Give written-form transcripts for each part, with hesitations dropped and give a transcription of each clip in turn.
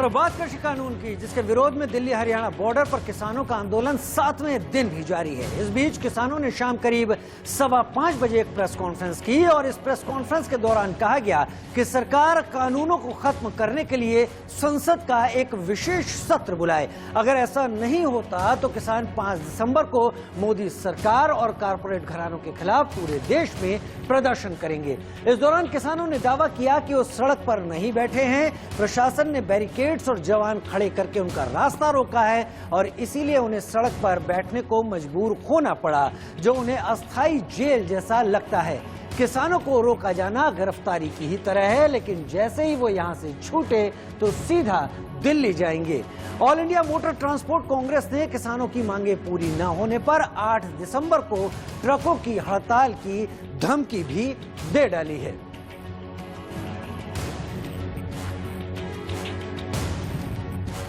और बात कृषि कानून की, जिसके विरोध में दिल्ली हरियाणा बॉर्डर पर किसानों का आंदोलन 7वें दिन भी जारी है। इस बीच किसानों ने शाम करीब 5:15 बजे एक प्रेस कॉन्फ्रेंस की और इस प्रेस कॉन्फ्रेंस के दौरान कहा गया कि सरकार कानूनों को खत्म करने के लिए संसद का एक विशेष सत्र बुलाए। अगर ऐसा नहीं होता तो किसान 5 दिसंबर को मोदी सरकार और कारपोरेट घरानों के खिलाफ पूरे देश में प्रदर्शन करेंगे। इस दौरान किसानों ने दावा किया कि वो सड़क पर नहीं बैठे हैं, प्रशासन ने बैरिकेड्स और जवान खड़े करके उनका रास्ता रोका है और इसीलिए उन्हें सड़क पर बैठने को मजबूर होना पड़ा, जो उन्हें अस्थायी जेल जैसा लगता है। किसानों को रोका जाना गिरफ्तारी की ही तरह है, लेकिन जैसे ही वो यहां से छूटे तो सीधा दिल्ली जाएंगे। All India motor transport Congress ने किसानों की मांगे पूरी न होने पर 8 दिसंबर को ट्रकों की हड़ताल की धमकी भी दे डाली है।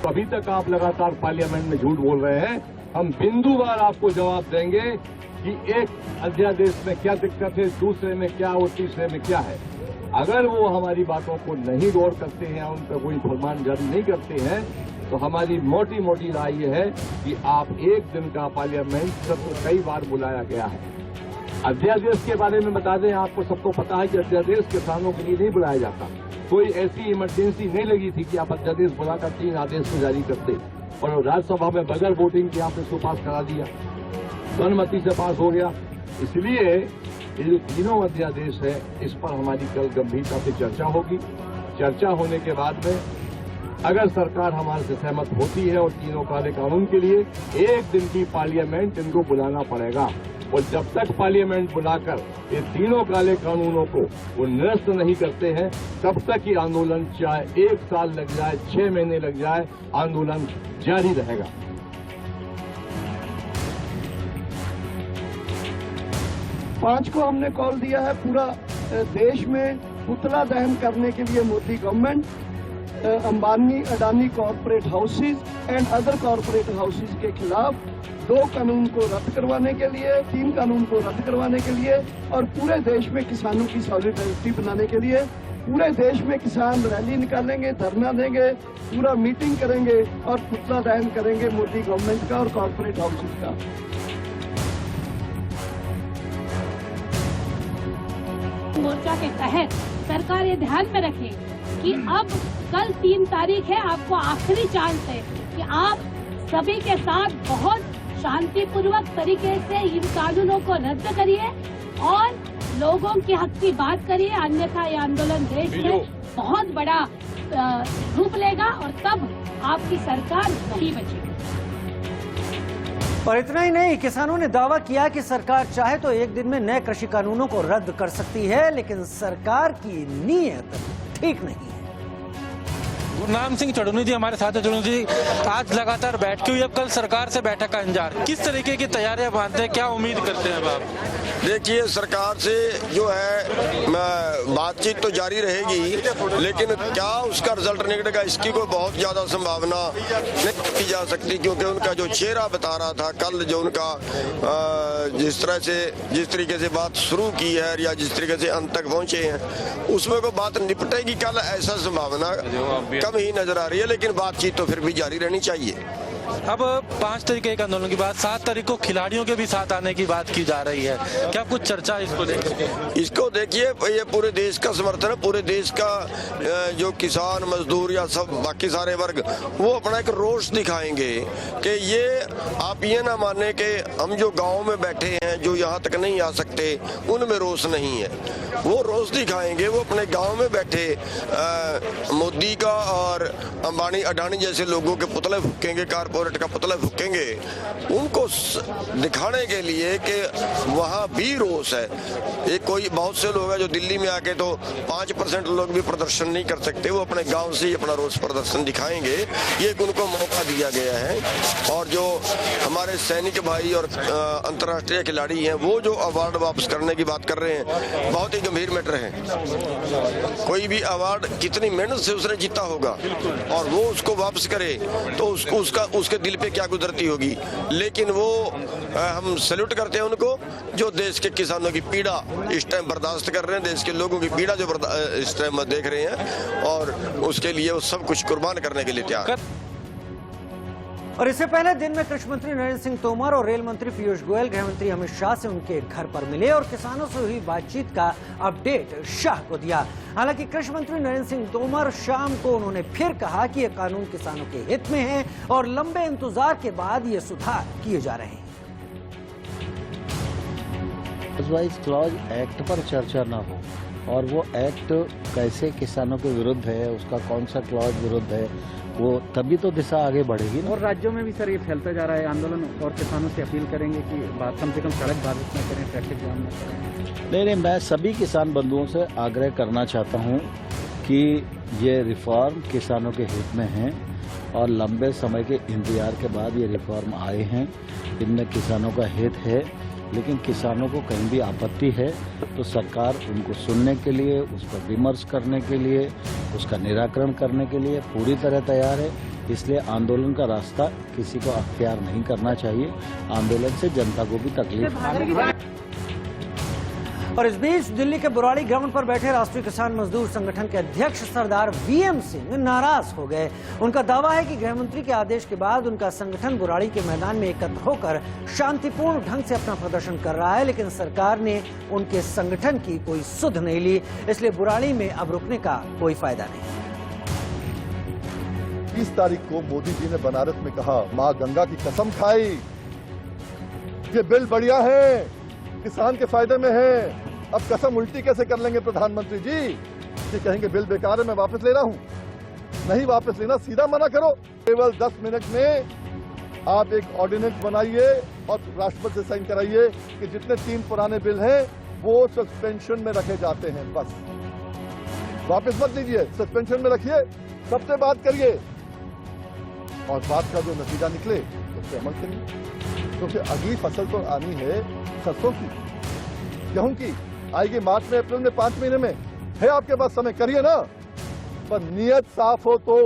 अभी तक आप लगातार पार्लियामेंट में झूठ बोल रहे हैं। हम बिंदुवार आपको जवाब देंगे कि एक अध्यादेश में क्या दिक्कत है, दूसरे में क्या और तीसरे में क्या है। अगर वो हमारी बातों को नहीं गौर करते हैं, उन पर कोई फरमान जारी नहीं करते हैं, तो हमारी मोटी मोटी राय ये है कि आप एक दिन का पार्लियामेंट सत्र कई बार बुलाया गया है। अध्यादेश के बारे में बता दें, आपको सबको पता है कि अध्यादेश किसानों के लिए नहीं बुलाया जाता। कोई ऐसी इमरजेंसी नहीं लगी थी कि आप अध्यादेश बुलाकर 3 आदेश जारी करते और राज्यसभा में बगैर वोटिंग के आपने इसको पास करा दिया, सर्वसम्मति से पास हो गया। इसलिए ये जो तीनों अध्यादेश है, इस पर हमारी कल गंभीरता से चर्चा होगी। चर्चा होने के बाद में अगर सरकार हमारे से सहमत होती है और तीनों काले कानून के लिए एक दिन की पार्लियामेंट इनको बुलाना पड़ेगा और जब तक पार्लियामेंट बुलाकर ये तीनों काले कानूनों को वो निरस्त नहीं करते हैं, तब तक ये आंदोलन चाहे 1 साल लग जाए, 6 महीने लग जाए, आंदोलन जारी रहेगा। 5 को हमने कॉल दिया है पूरा देश में पुतला दहन करने के लिए Modi government, Ambani Adani corporate houses and other corporate houses के खिलाफ 2 कानून को रद्द करवाने के लिए, 3 कानून को रद्द करवाने के लिए और पूरे देश में किसानों की सॉलिडारिटी बनाने के लिए पूरे देश में किसान रैली निकालेंगे, धरना देंगे, पूरा मीटिंग करेंगे और पुतला दहन करेंगे मोदी गवर्नमेंट का और कॉर्पोरेट हाउसेज का। मोर्चा के तहत सरकार ये ध्यान में रखे कि अब कल 3 तारीख है, आपको आखिरी चांस है कि आप सभी के साथ बहुत शांतिपूर्वक तरीके से इन कानूनों को रद्द करिए और लोगों के हक की बात करिए, अन्यथा ये आंदोलन देश में बहुत बड़ा रूप लेगा और तब आपकी सरकार नहीं बचेगी। और इतना ही नहीं, किसानों ने दावा किया कि सरकार चाहे तो एक दिन में नए कृषि कानूनों को रद्द कर सकती है, लेकिन सरकार की नीयत ठीक नहीं है। गुरनाम सिंह चढ़ूनी जी हमारे साथ है। चढ़ूनी जी, आज लगातार बैठकी हुई, अब कल सरकार से बैठक का इंतजार, किस तरीके की तैयारियां बांधते हैं, क्या उम्मीद करते हैं अब आप? देखिए, सरकार से जो है बातचीत तो जारी रहेगी, लेकिन क्या उसका रिजल्ट निकलेगा इसकी कोई बहुत ज्यादा संभावना नहीं की जा सकती, क्योंकि उनका जो चेहरा बता रहा था कल, जो उनका जिस तरीके से बात शुरू की है या जिस तरीके से अंत तक पहुंचे हैं, उसमें कोई बात निपटेगी कल, ऐसा संभावना कम ही नजर आ रही है। लेकिन बातचीत तो फिर भी जारी रहनी चाहिए। अब 5 तारीख के आंदोलन की बात, 7 तारीख को खिलाड़ियों के भी साथ आने की बात की जा रही है, क्या कुछ चर्चा इसको इसको देखिए, ये पूरे देश का समर्थन है, पूरे देश का जो किसान मजदूर या सब बाकी सारे वर्ग वो अपना एक रोष दिखाएंगे कि ये आप ये ना माने कि हम जो गाँव में बैठे हैं, जो यहाँ तक नहीं आ सकते, उनमें रोष नहीं है। वो रोष दिखाएंगे, वो अपने गाँव में बैठे मोदी का और अंबानी अडानी जैसे लोगों के पुतले फूकेंगे, कारपोरेट का पुतला फूकेंगे, उनको दिखाने के लिए कि वहाँ भी रोष है। एक कोई बहुत से लोग हैं जो दिल्ली में आके तो 5% लोग भी प्रदर्शन नहीं कर सकते, वो अपने गांव से ही अपना रोष प्रदर्शन दिखाएंगे, ये उनको मौका दिया गया है। और जो हमारे सैनिक भाई और अंतर्राष्ट्रीय खिलाड़ी हैं, वो जो अवार्ड वापस करने की बात कर रहे हैं, बहुत ही गंभीर मैटर है। कोई भी अवार्ड कितनी मेहनत से उसने जीता होगा और और वो उसको वापस करे तो उसके दिल पे क्या गुजरती होगी। लेकिन वो हम सैल्यूट करते हैं उनको जो देश के किसानों की पीड़ा इस टाइम बर्दाश्त कर रहे हैं, देश के लोगों की पीड़ा जो इस टाइम देख रहे हैं, और उसके लिए वो सब कुछ कुर्बान करने के लिए तैयार है। और इससे पहले दिन में कृषि मंत्री नरेंद्र सिंह तोमर और रेल मंत्री पीयूष गोयल गृह मंत्री अमित शाह से उनके घर पर मिले और किसानों से हुई बातचीत का अपडेट शाह को दिया। हालांकि कृषि मंत्री नरेंद्र सिंह तोमर शाम को उन्होंने फिर कहा कि यह कानून किसानों के हित में है और लंबे इंतजार के बाद ये सुधार किए जा रहे हैं। वाइज क्लॉज एक्ट पर चर्चा ना हो और वो एक्ट कैसे किसानों के विरुद्ध है, उसका कौन सा क्लॉज विरुद्ध है, वो तभी तो दिशा आगे बढ़ेगी ना। और राज्यों में भी सर ये फैलता जा रहा है आंदोलन, और किसानों से अपील करेंगे कि बात कम से कम सड़क बाधित न करें, ट्रैफिक जाम न करें। नहीं, मैं सभी किसान बंधुओं से आग्रह करना चाहता हूँ कि ये रिफॉर्म किसानों के हित में है और लंबे समय के इंतजार के बाद ये रिफॉर्म आए हैं। इनमें किसानों का हित है, लेकिन किसानों को कहीं भी आपत्ति है तो सरकार उनको सुनने के लिए, उस पर विमर्श करने के लिए, उसका निराकरण करने के लिए पूरी तरह तैयार है। इसलिए आंदोलन का रास्ता किसी को अख्तियार नहीं करना चाहिए। आंदोलन से जनता को भी तकलीफ। और इस बीच दिल्ली के बुराड़ी ग्राउंड पर बैठे राष्ट्रीय किसान मजदूर संगठन के अध्यक्ष सरदार वीएम सिंह नाराज हो गए। उनका दावा है कि गृह मंत्री के आदेश के बाद उनका संगठन बुराड़ी के मैदान में एकत्र होकर शांतिपूर्ण ढंग से अपना प्रदर्शन कर रहा है, लेकिन सरकार ने उनके संगठन की कोई सुध नहीं ली, इसलिए बुराड़ी में अब रुकने का कोई फायदा नहीं। 30 तारीख को मोदी जी ने बनारस में कहा, मां गंगा की कसम खाई, ये बिल बढ़िया है, किसान के फायदे में है। अब कसम उल्टी कैसे कर लेंगे प्रधानमंत्री जी? ये कहेंगे बिल बेकार है, मैं वापस ले रहा हूं। नहीं वापस लेना, सीधा मना करो। केवल 10 मिनट में आप एक ऑर्डिनेंस बनाइए और राष्ट्रपति से साइन कराइए कि जितने 3 पुराने बिल हैं वो सस्पेंशन में रखे जाते हैं। बस वापस मत लीजिए, सस्पेंशन में रखिए, सबसे बात करिए और बात का जो नतीजा निकले उस पर अमल करिए। क्योंकि अगली फसल तो आनी है सरसों की, गेहूं की, आएगी मार्च में, अप्रैल में, 5 महीने में है आपके पास समय, करिए ना। पर नियत साफ हो तो।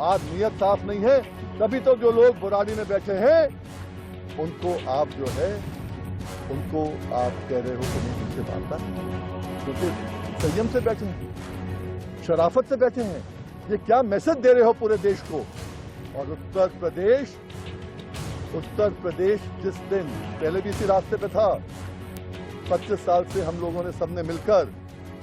आज नियत साफ नहीं है, तभी तो जो लोग बुराड़ी में बैठे हैं उनको आप जो है उनको आप कह रहे हो कि नहीं उनसे बात, क्योंकि संयम से बैठे हैं, शराफत से बैठे हैं। ये क्या मैसेज दे रहे हो पूरे देश को? और उत्तर प्रदेश जिस दिन पहले भी इसी रास्ते पे था, 25 साल से हम लोगों ने सबने मिलकर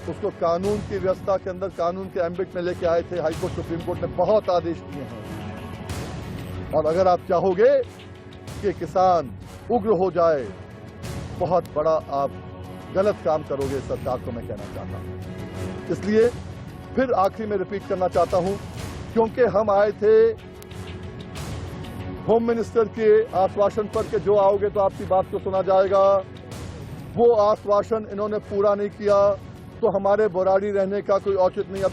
उसको कानून की व्यवस्था के अंदर, कानून के एम्बिट में लेके आए थे। हाईकोर्ट, सुप्रीम कोर्ट ने बहुत आदेश दिए हैं। और अगर आप चाहोगे कि किसान उग्र हो जाए, बहुत बड़ा आप गलत काम करोगे सरकार को, मैं कहना चाहता हूं। इसलिए फिर आखिरी में रिपीट करना चाहता हूं, क्योंकि हम आए थे होम मिनिस्टर के आश्वासन पर कि जो आओगे तो आपकी बात को सुना जाएगा। वो आश्वासन इन्होंने पूरा नहीं किया तो हमारे बुराड़ी रहने का कोई औचित्य नहीं। अब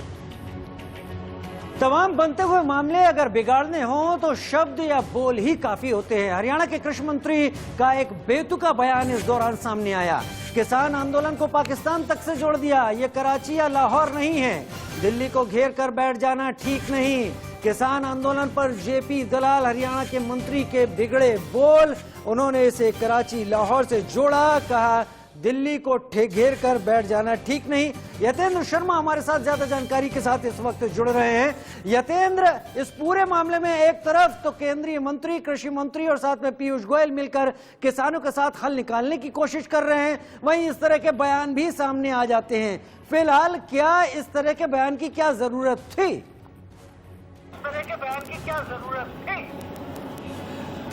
तमाम बनते हुए मामले अगर बिगाड़ने हों तो शब्द या बोल ही काफी होते हैं। हरियाणा के कृषि मंत्री का एक बेतुका बयान इस दौरान सामने आया। किसान आंदोलन को पाकिस्तान तक से जोड़ दिया। ये कराची या लाहौर नहीं है, दिल्ली को घेर कर बैठ जाना ठीक नहीं। किसान आंदोलन पर जेपी दलाल हरियाणा के मंत्री के बिगड़े बोल, उन्होंने इसे कराची लाहौर से जोड़ा, कहा दिल्ली को घेर कर बैठ जाना ठीक नहीं। यतेंद्र शर्मा हमारे साथ ज्यादा जानकारी के साथ इस वक्त जुड़ रहे हैं। यतेंद्र, इस पूरे मामले में एक तरफ तो केंद्रीय मंत्री, कृषि मंत्री और साथ में पीयूष गोयल मिलकर किसानों के साथ हल निकालने की कोशिश कर रहे हैं, वहीं इस तरह के बयान भी सामने आ जाते हैं। फिलहाल क्या इस तरह के बयान की क्या जरूरत थी?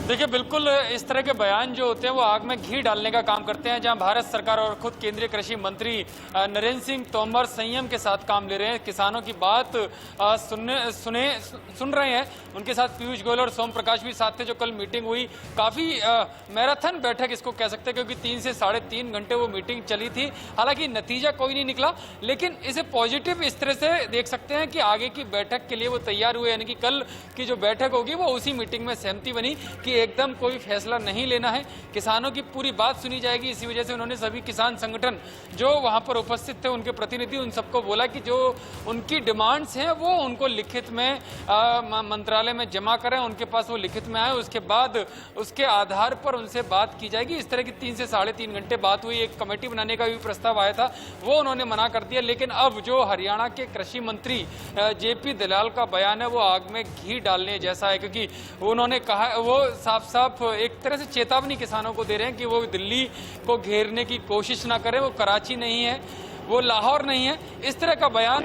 देखिए, बिल्कुल इस तरह के बयान जो होते हैं वो आग में घी डालने का काम करते हैं। जहां भारत सरकार और खुद केंद्रीय कृषि मंत्री नरेंद्र सिंह तोमर संयम के साथ काम ले रहे हैं, किसानों की बात सुन रहे हैं, उनके साथ पीयूष गोयल और सोम प्रकाश भी साथ थे। जो कल मीटिंग हुई, काफी मैराथन बैठक इसको कह सकते हैं, क्योंकि 3 से 3.5 घंटे वो मीटिंग चली थी। हालांकि नतीजा कोई नहीं निकला, लेकिन इसे पॉजिटिव इस तरह से देख सकते हैं कि आगे की बैठक के लिए वो तैयार हुए। यानी कि कल की जो बैठक होगी वो उसी मीटिंग में सहमति बनी कि एकदम कोई फैसला नहीं लेना है, किसानों की पूरी बात सुनी जाएगी। इसी वजह से उन्होंने सभी किसान संगठन जो वहां पर उपस्थित थे, उनके प्रतिनिधि, उन सबको बोला कि जो उनकी डिमांड्स हैं वो उनको लिखित में मंत्रालय में जमा करें, उनके पास वो लिखित में आए, उसके बाद उसके आधार पर उनसे बात की जाएगी। इस तरह की 3 से 3.5 घंटे बात हुई। एक कमेटी बनाने का भी प्रस्ताव आया था, वो उन्होंने मना कर दिया। लेकिन अब जो हरियाणा के कृषि मंत्री जेपी दलाल का बयान है वो आग में घी डालने जैसा है, क्योंकि उन्होंने कहा, वो साफ साफ एक तरह से चेतावनी किसानों को दे रहे हैं कि वो दिल्ली को घेरने की कोशिश ना करें। वो कराची नहीं है, वो लाहौर नहीं है। इस तरह का बयान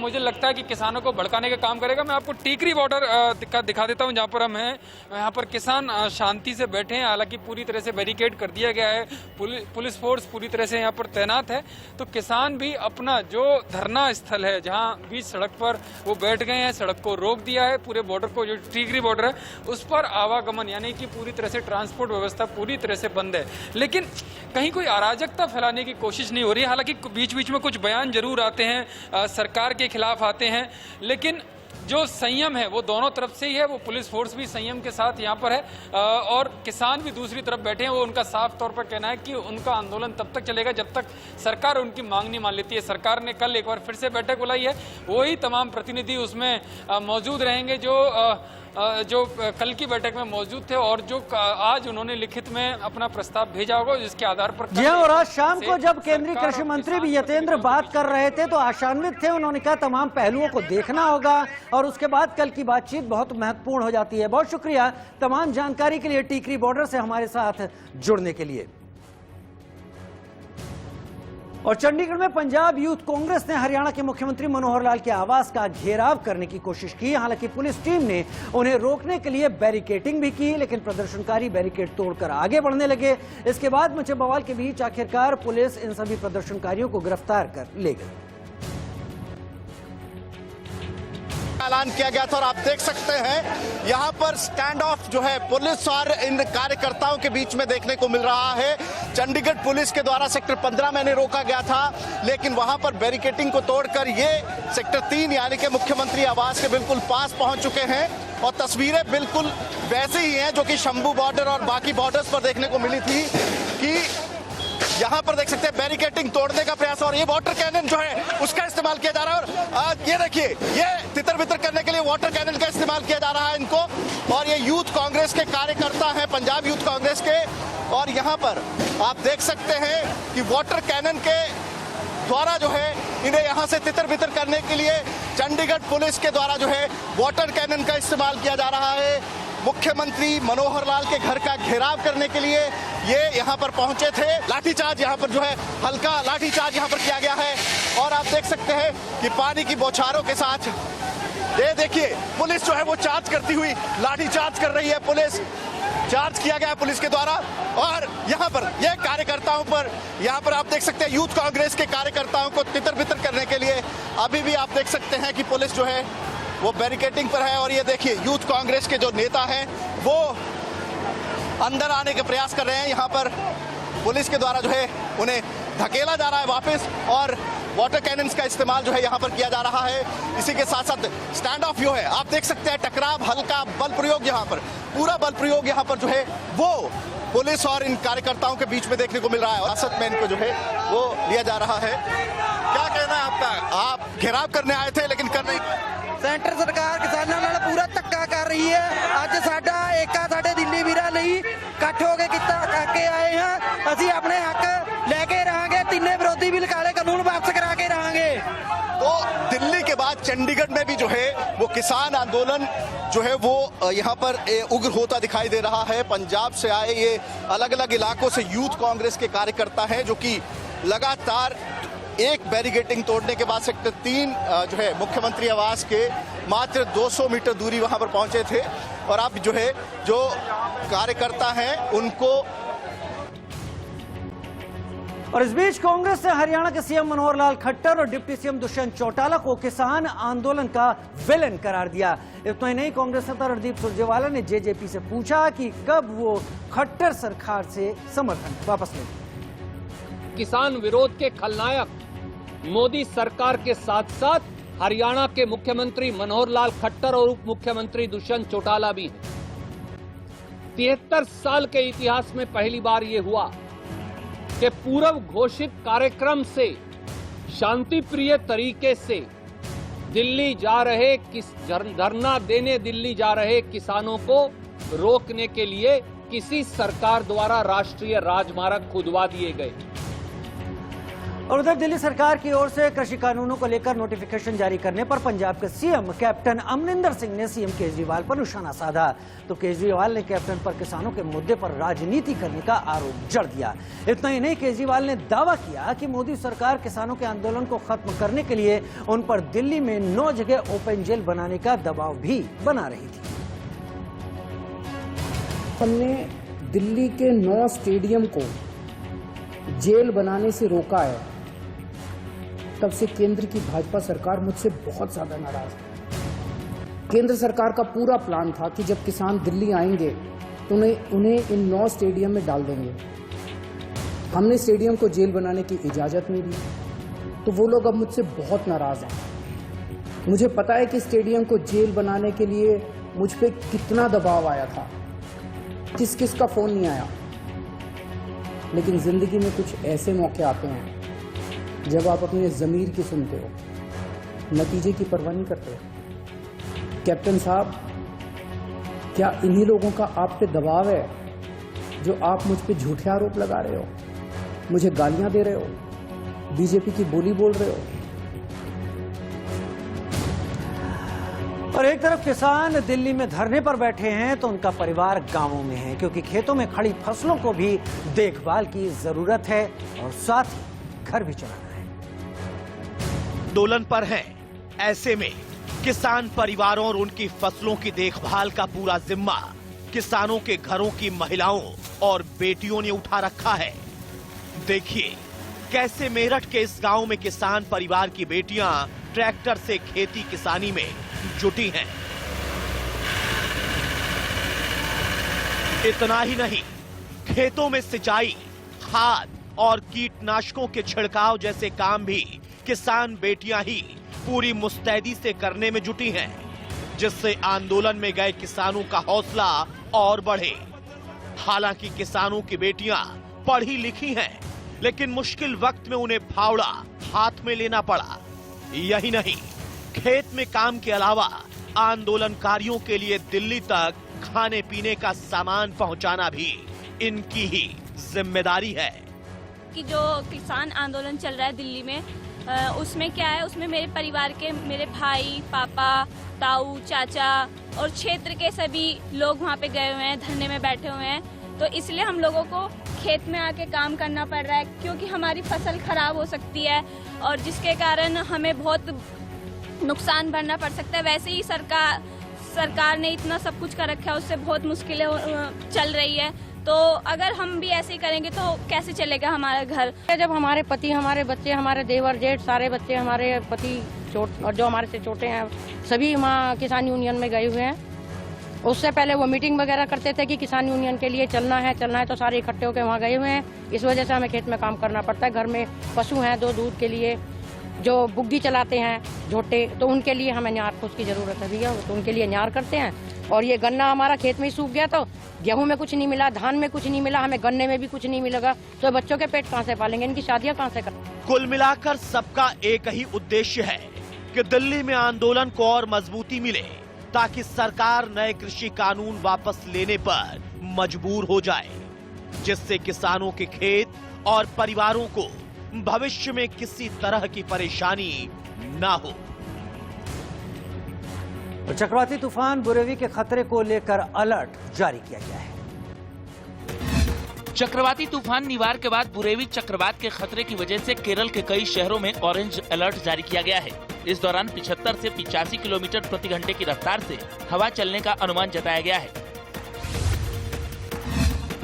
मुझे लगता है कि किसानों को भड़काने का काम करेगा। मैं आपको टीकरी बॉर्डर दिखा देता हूं, जहां पर हम हैं। यहाँ पर किसान शांति से बैठे हैं, हालांकि पूरी तरह से बैरिकेड कर दिया गया है, पुलिस फोर्स पूरी तरह से यहाँ पर तैनात है। तो किसान भी अपना जो धरना स्थल है, जहाँ बीच सड़क पर वो बैठ गए हैं, सड़क को रोक दिया है। पूरे बॉर्डर को, जो टीकरी बॉर्डर है, उस पर आवागमन यानी कि पूरी तरह से ट्रांसपोर्ट व्यवस्था पूरी तरह से बंद है। लेकिन कहीं कोई अराजकता फैलाने की कोशिश नहीं हो रही है। हालांकि बीच बीच में कुछ बयान जरूर आते हैं, सरकार के खिलाफ आते हैं, लेकिन जो संयम है वो दोनों तरफ से ही है। वो पुलिस फोर्स भी संयम के साथ यहाँ पर है और किसान भी दूसरी तरफ बैठे हैं। वो उनका साफ तौर पर कहना है कि उनका आंदोलन तब तक चलेगा जब तक सरकार उनकी मांग नहीं मान लेती है। सरकार ने कल एक बार फिर से बैठक बुलाई है, वही तमाम प्रतिनिधि उसमें मौजूद रहेंगे जो कल की बैठक में मौजूद थे और जो आज उन्होंने लिखित में अपना प्रस्ताव भेजा होगा, जिसके आधार पर जी और आज शाम को जब केंद्रीय कृषि मंत्री भी यतेंद्र बात कर रहे थे तो आशान्वित थे। उन्होंने कहा तमाम पहलुओं को देखना होगा और उसके बाद कल की बातचीत बहुत महत्वपूर्ण हो जाती है। बहुत शुक्रिया तमाम जानकारी के लिए टीकरी बॉर्डर से हमारे साथ जुड़ने के लिए। और चंडीगढ़ में पंजाब यूथ कांग्रेस ने हरियाणा के मुख्यमंत्री मनोहर लाल के आवास का घेराव करने की कोशिश की। हालांकि पुलिस टीम ने उन्हें रोकने के लिए बैरिकेडिंग भी की, लेकिन प्रदर्शनकारी बैरिकेड तोड़कर आगे बढ़ने लगे। इसके बाद मचे बवाल के बीच आखिरकार पुलिस इन सभी प्रदर्शनकारियों को गिरफ्तार कर ले गई। ऐलान किया गया था और आप देख सकते हैं यहाँ पर स्टैंड ऑफ जो है पुलिस और इन कार्यकर्ताओं के बीच में देखने को मिल रहा है। चंडीगढ़ पुलिस के द्वारा सेक्टर 15 में रोका गया था, लेकिन वहां पर बैरिकेडिंग को तोड़कर ये सेक्टर 3 यानी कि मुख्यमंत्री आवास के बिल्कुल पास पहुंच चुके हैं। और तस्वीरें बिल्कुल वैसे ही हैं जो कि शंभू बॉर्डर और बाकी बॉर्डर्स पर देखने को मिली थी कि यहाँ पर देख सकते हैं बैरिकेडिंग तोड़ने का प्रयास और ये वाटर कैनन जो है उसका इस्तेमाल किया जा रहा है। और ये देखिए, ये तितर बितर करने के लिए वाटर कैनन का इस्तेमाल किया जा रहा है इनको। और ये यूथ कांग्रेस के कार्यकर्ता हैं, पंजाब यूथ कांग्रेस के। और यहाँ पर आप देख सकते हैं कि वाटर कैनन के द्वारा जो है इन्हें यहाँ से तितर बितर करने के लिए चंडीगढ़ पुलिस के द्वारा जो है वाटर कैनन का इस्तेमाल किया जा रहा है। मुख्यमंत्री मनोहर लाल के घर का घेराव करने के लिए ये यहाँ पर पहुंचे थे। लाठीचार्ज यहाँ पर जो है हल्का लाठीचार्ज यहाँ पर किया गया है और आप देख सकते हैं कि पानी की बौछारों के साथ ये देखिए पुलिस जो है वो चार्ज करती हुई लाठीचार्ज कर रही है। पुलिस चार्ज किया गया है पुलिस के द्वारा और यहाँ पर ये कार्यकर्ताओं पर यहाँ पर आप देख सकते हैं यूथ कांग्रेस के कार्यकर्ताओं को तितर बितर करने के लिए अभी भी आप देख सकते हैं कि पुलिस जो है वो बैरिकेडिंग पर है। और ये देखिए यूथ कांग्रेस के जो नेता हैं वो अंदर आने के प्रयास कर रहे हैं। यहाँ पर पुलिस के द्वारा जो है उन्हें धकेला जा रहा है वापस और वाटर कैनन्स का इस्तेमाल जो है यहाँ पर किया जा रहा है। इसी के साथ साथ स्टैंड ऑफ व्यू है, आप देख सकते हैं टकराव, हल्का बल प्रयोग, यहाँ पर पूरा बल प्रयोग यहाँ पर जो है वो पुलिस और इन कार्यकर्ताओं के बीच में देखने को मिल रहा है। हिरासत में इनको जो है वो लिया जा रहा है। क्या कहना है आपका? आप घेराव करने आए थे लेकिन कर नहीं सेंटर सरकार किसानों नाल पूरा धक्का कर रही है। अज साडा एका साडे दिल्ली वीरां लई इकट्ठ हो के किता करके आए हैं। असीं अपने हक लेके रहांगे, तीने विरोधी बिल काले कानून वापस करा के रहांगे। तो दिल्ली के बाद चंडीगढ़ में भी जो है वो किसान आंदोलन जो है वो यहाँ पर उग्र होता दिखाई दे रहा है। पंजाब से आए ये अलग अलग इलाकों से यूथ कांग्रेस के कार्यकर्ता हैं जो कि लगातार एक बैरिकेडिंग तोड़ने के बाद सेक्टर 3 जो है मुख्यमंत्री आवास के मात्र 200 मीटर दूरी वहां पर पहुंचे थे। और अब जो है जो कार्यकर्ता हैं उनको और इस बीच कांग्रेस ने हरियाणा के सीएम मनोहर लाल खट्टर और डिप्टी सीएम दुष्यंत चौटाला को किसान आंदोलन का विलेन करार दिया। इतना ही नहीं, कांग्रेस नेता रणदीप सुरजेवाला ने जेजेपी से पूछा कि कब वो खट्टर सरकार से समर्थन वापस लेंगे। किसान विरोध के खलनायक मोदी सरकार के साथ साथ हरियाणा के मुख्यमंत्री मनोहर लाल खट्टर और उप मुख्यमंत्री दुष्यंत चौटाला भी हैं। 73 साल के इतिहास में पहली बार ये हुआ कि पूर्व घोषित कार्यक्रम से शांति प्रिय तरीके से दिल्ली जा रहे धरना देने दिल्ली जा रहे किसानों को रोकने के लिए किसी सरकार द्वारा राष्ट्रीय राजमार्ग खुदवा दिए गए। और उधर दिल्ली सरकार की ओर से कृषि कानूनों को लेकर नोटिफिकेशन जारी करने पर पंजाब के सीएम कैप्टन अमरिंदर सिंह ने सीएम केजरीवाल पर निशाना साधा। तो केजरीवाल ने कैप्टन पर किसानों के मुद्दे पर राजनीति करने का आरोप जड़ दिया। इतना ही नहीं, केजरीवाल ने दावा किया कि मोदी सरकार किसानों के आंदोलन को खत्म करने के लिए उन पर दिल्ली में 9 जगह ओपन जेल बनाने का दबाव भी बना रही थी। हमने दिल्ली के 9 स्टेडियम को जेल बनाने से रोका है, तब से केंद्र की भाजपा सरकार मुझसे बहुत ज्यादा नाराज है। केंद्र सरकार का पूरा प्लान था कि जब किसान दिल्ली आएंगे तो उन्हें इन 9 स्टेडियम में डाल देंगे। हमने स्टेडियम को जेल बनाने की इजाजत नहीं दी, तो वो लोग अब मुझसे बहुत नाराज हैं। मुझे पता है कि स्टेडियम को जेल बनाने के लिए मुझ पे कितना दबाव आया था, किस किस का फोन नहीं आया। लेकिन जिंदगी में कुछ ऐसे मौके आते हैं जब आप अपने ज़मीर की सुनते हो, नतीजे की परवाह नहीं करते हो। कैप्टन साहब, क्या इन्हीं लोगों का आप पे दबाव है जो आप मुझ पे झूठे आरोप लगा रहे हो, मुझे गालियां दे रहे हो, बीजेपी की बोली बोल रहे हो? और एक तरफ किसान दिल्ली में धरने पर बैठे हैं तो उनका परिवार गांवों में है, क्योंकि खेतों में खड़ी फसलों को भी देखभाल की जरूरत है और साथ ही घर भी चलाना है। आंदोलन पर हैं, ऐसे में किसान परिवारों और उनकी फसलों की देखभाल का पूरा जिम्मा किसानों के घरों की महिलाओं और बेटियों ने उठा रखा है। देखिए कैसे मेरठ के इस गांव में किसान परिवार की बेटियां ट्रैक्टर से खेती किसानी में जुटी हैं। इतना ही नहीं, खेतों में सिंचाई, खाद और कीटनाशकों के छिड़काव जैसे काम भी किसान बेटियां ही पूरी मुस्तैदी से करने में जुटी हैं, जिससे आंदोलन में गए किसानों का हौसला और बढ़े। हालांकि किसानों की बेटियां पढ़ी लिखी हैं, लेकिन मुश्किल वक्त में उन्हें फावड़ा हाथ में लेना पड़ा। यही नहीं, खेत में काम के अलावा आंदोलनकारियों के लिए दिल्ली तक खाने पीने का सामान पहुंचाना भी इनकी ही जिम्मेदारी है। कि जो किसान आंदोलन चल रहा है दिल्ली में, उसमें क्या है, उसमें मेरे परिवार के मेरे भाई, पापा, ताऊ, चाचा और क्षेत्र के सभी लोग वहाँ पे गए हुए हैं, धरने में बैठे हुए हैं। तो इसलिए हम लोगों को खेत में आके काम करना पड़ रहा है, क्योंकि हमारी फसल खराब हो सकती है और जिसके कारण हमें बहुत नुकसान भरना पड़ सकता है। वैसे ही सरकार ने इतना सब कुछ कर रखा है, उससे बहुत मुश्किलें चल रही है। तो अगर हम भी ऐसे ही करेंगे तो कैसे चलेगा हमारा घर। जब हमारे पति, हमारे बच्चे, हमारे देवर जेठ, सारे बच्चे, हमारे पति और जो हमारे से छोटे हैं, सभी वहाँ किसान यूनियन में गए हुए हैं। उससे पहले वो मीटिंग वगैरह करते थे कि किसान यूनियन के लिए चलना है, तो सारे इकट्ठे होकर वहाँ गए हुए हैं। इस वजह से हमें खेत में काम करना पड़ता है। घर में पशु हैं, दूध के लिए जो बुग्गी चलाते हैं झोटे, तो उनके लिए हमें न्यार को उसकी जरूरत है भैया, तो उनके लिए न्यार करते हैं। और ये गन्ना हमारा खेत में ही सूख गया, तो गेहूं में कुछ नहीं मिला, धान में कुछ नहीं मिला, हमें गन्ने में भी कुछ नहीं मिलेगा, तो बच्चों के पेट कहाँ से पालेंगे, इनकी शादियां कहाँ से करेंगे। कुल मिलाकर सबका एक ही उद्देश्य है कि दिल्ली में आंदोलन को और मजबूती मिले, ताकि सरकार नए कृषि कानून वापस लेने पर मजबूर हो जाए, जिससे किसानों के खेत और परिवारों को भविष्य में किसी तरह की परेशानी ना हो। चक्रवाती तूफान बुरेवी के खतरे को लेकर अलर्ट जारी किया गया है। चक्रवाती तूफान निवार के बाद बुरेवी चक्रवात के खतरे की वजह से केरल के कई शहरों में ऑरेंज अलर्ट जारी किया गया है। इस दौरान 75 से 85 किलोमीटर प्रति घंटे की रफ्तार से हवा चलने का अनुमान जताया गया है।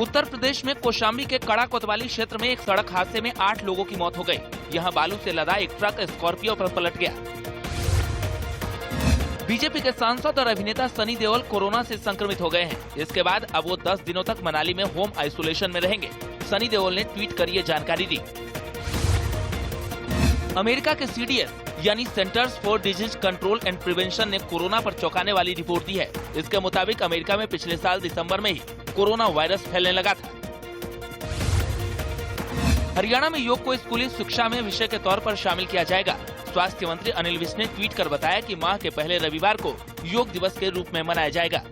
उत्तर प्रदेश में कौशाम्बी के कड़ा कोतवाली क्षेत्र में एक सड़क हादसे में 8 लोगों की मौत हो गई। यहां बालू से लदा एक ट्रक स्कॉर्पियो पर पलट गया। बीजेपी के सांसद और अभिनेता सनी देओल कोरोना से संक्रमित हो गए हैं। इसके बाद अब वो 10 दिनों तक मनाली में होम आइसोलेशन में रहेंगे। सनी देओल ने ट्वीट कर ये जानकारी दी। अमेरिका के CDC यानी centres for disease control and prevention ने कोरोना पर चौंकाने वाली रिपोर्ट दी है। इसके मुताबिक अमेरिका में पिछले साल दिसंबर में ही कोरोना वायरस फैलने लगा था। हरियाणा में योग को स्कूली शिक्षा में विषय के तौर पर शामिल किया जाएगा। स्वास्थ्य मंत्री अनिल विज ने ट्वीट कर बताया कि माह के पहले रविवार को योग दिवस के रूप में मनाया जाएगा।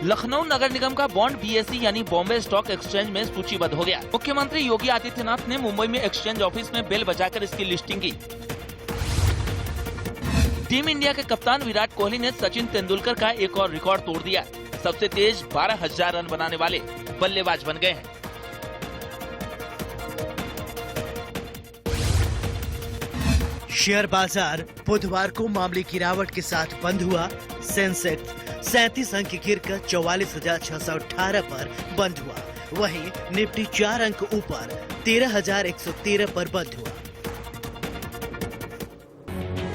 लखनऊ नगर निगम का बॉन्ड BSE यानी बॉम्बे स्टॉक एक्सचेंज में सूचीबद्ध हो गया। मुख्यमंत्री योगी आदित्यनाथ ने मुंबई में एक्सचेंज ऑफिस में बेल बजाकर इसकी लिस्टिंग की। टीम इंडिया के कप्तान विराट कोहली ने सचिन तेंदुलकर का एक और रिकॉर्ड तोड़ दिया। सबसे तेज 12,000 रन बनाने वाले बल्लेबाज बन गए हैं। शेयर बाजार बुधवार को मामूली गिरावट के साथ बंद हुआ। सेंसेक्स 37 अंक गिरकर 44,618 पर बंद हुआ। वहीं निफ्टी 4 अंक ऊपर 13,113 पर बंद हुआ।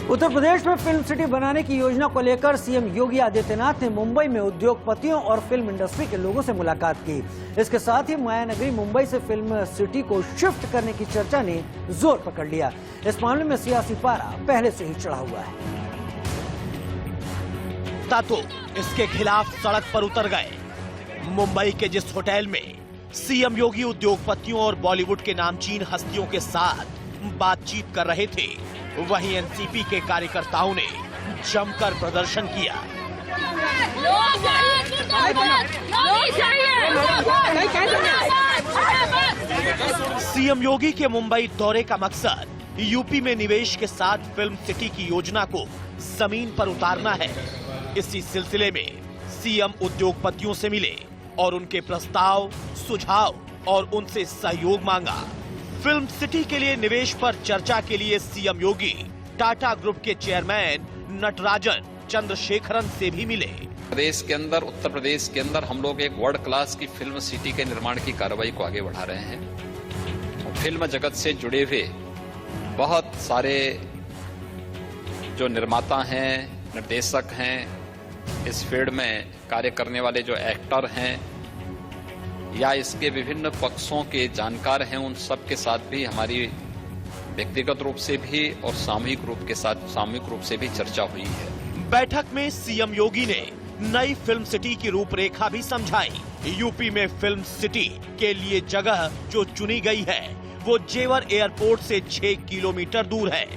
उत्तर प्रदेश में फिल्म सिटी बनाने की योजना को लेकर सीएम योगी आदित्यनाथ ने मुंबई में उद्योगपतियों और फिल्म इंडस्ट्री के लोगों से मुलाकात की। इसके साथ ही मायानगरी मुंबई से फिल्म सिटी को शिफ्ट करने की चर्चा ने जोर पकड़ लिया। इस मामले में सियासी पारा पहले से ही चढ़ा हुआ है। तो इसके खिलाफ सड़क पर उतर गए। मुंबई के जिस होटल में सीएम योगी उद्योगपतियों और बॉलीवुड के नामचीन हस्तियों के साथ बातचीत कर रहे थे, वहीं एनसीपी के कार्यकर्ताओं ने जमकर प्रदर्शन किया। सीएम योगी के मुंबई दौरे का मकसद यूपी में निवेश के साथ फिल्म सिटी की योजना को जमीन पर उतारना है। इसी सिलसिले में सीएम उद्योगपतियों से मिले और उनके प्रस्ताव, सुझाव और उनसे सहयोग मांगा। फिल्म सिटी के लिए निवेश पर चर्चा के लिए सीएम योगी टाटा ग्रुप के चेयरमैन नटराजन चंद्रशेखरन से भी मिले। प्रदेश के अंदर, उत्तर प्रदेश के अंदर हम लोग एक वर्ल्ड क्लास की फिल्म सिटी के निर्माण की कार्रवाई को आगे बढ़ा रहे हैं। फिल्म जगत से जुड़े हुए बहुत सारे जो निर्माता हैं, निर्देशक हैं, इस फील्ड में कार्य करने वाले जो एक्टर हैं या इसके विभिन्न पक्षों के जानकार हैं, उन सब के साथ भी हमारी व्यक्तिगत रूप से भी और सामूहिक रूप से भी चर्चा हुई है। बैठक में सीएम योगी ने नई फिल्म सिटी की रूपरेखा भी समझाई। यूपी में फिल्म सिटी के लिए जगह जो चुनी गई है वो जेवर एयरपोर्ट से 6 किलोमीटर दूर है।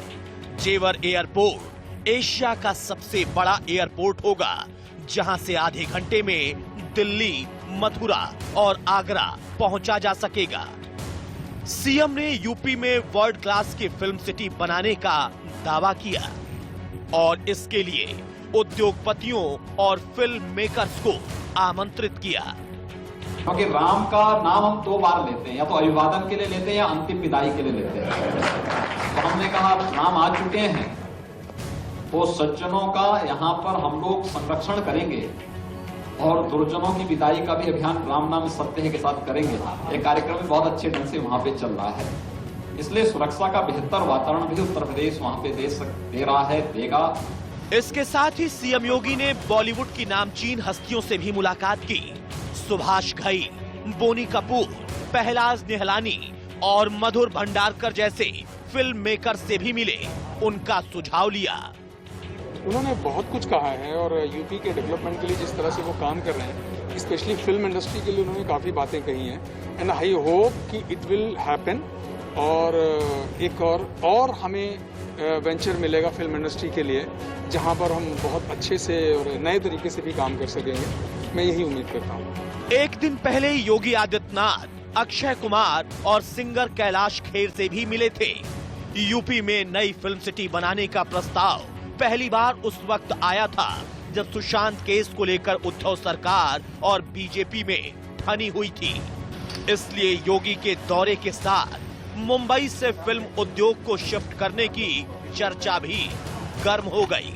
जेवर एयरपोर्ट एशिया का सबसे बड़ा एयरपोर्ट होगा, जहां से आधे घंटे में दिल्ली, मथुरा और आगरा पहुंचा जा सकेगा। सीएम ने यूपी में वर्ल्ड क्लास की फिल्म सिटी बनाने का दावा किया और इसके लिए उद्योगपतियों और फिल्म मेकर्स को आमंत्रित किया। क्योंकि राम का नाम हम 2 बार लेते हैं, या तो अभिवादन के लिए लेते हैं या अंतिम विदाई के लिए लेते हैं। तो हमने कहा राम आ चुके हैं तो सज्जनों का यहाँ पर हम लोग संरक्षण करेंगे और दुर्जनों की विदाई का भी अभियान राम नाम सत्य है के साथ करेंगे। ये कार्यक्रम भी बहुत अच्छे ढंग से वहाँ पे चल रहा है, इसलिए सुरक्षा का बेहतर वातावरण भी उत्तर प्रदेश वहाँ पे दे रहा है, देगा। इसके साथ ही सीएम योगी ने बॉलीवुड की नामचीन हस्तियों से भी मुलाकात की। सुभाष घई, बोनी कपूर, पहलाज निहलानी और मधुर भंडारकर जैसे फिल्म मेकर से भी मिले, उनका सुझाव लिया। उन्होंने बहुत कुछ कहा है और यूपी के डेवलपमेंट के लिए जिस तरह से वो काम कर रहे हैं, स्पेशली फिल्म इंडस्ट्री के लिए उन्होंने काफ़ी बातें कही हैं। एंड आई होप कि इट विल हैपन और एक और हमें वेंचर मिलेगा फिल्म इंडस्ट्री के लिए, जहां पर हम बहुत अच्छे से और नए तरीके से भी काम कर सकेंगे। मैं यही उम्मीद करता हूं। एक दिन पहले योगी आदित्यनाथ अक्षय कुमार और सिंगर कैलाश खेर से भी मिले थे। यूपी में नई फिल्म सिटी बनाने का प्रस्ताव पहली बार उस वक्त आया था जब सुशांत केस को लेकर उद्धव सरकार और बीजेपी में ठनी हुई थी। इसलिए योगी के दौरे के साथ मुंबई से फिल्म उद्योग को शिफ्ट करने की चर्चा भी गर्म हो गई।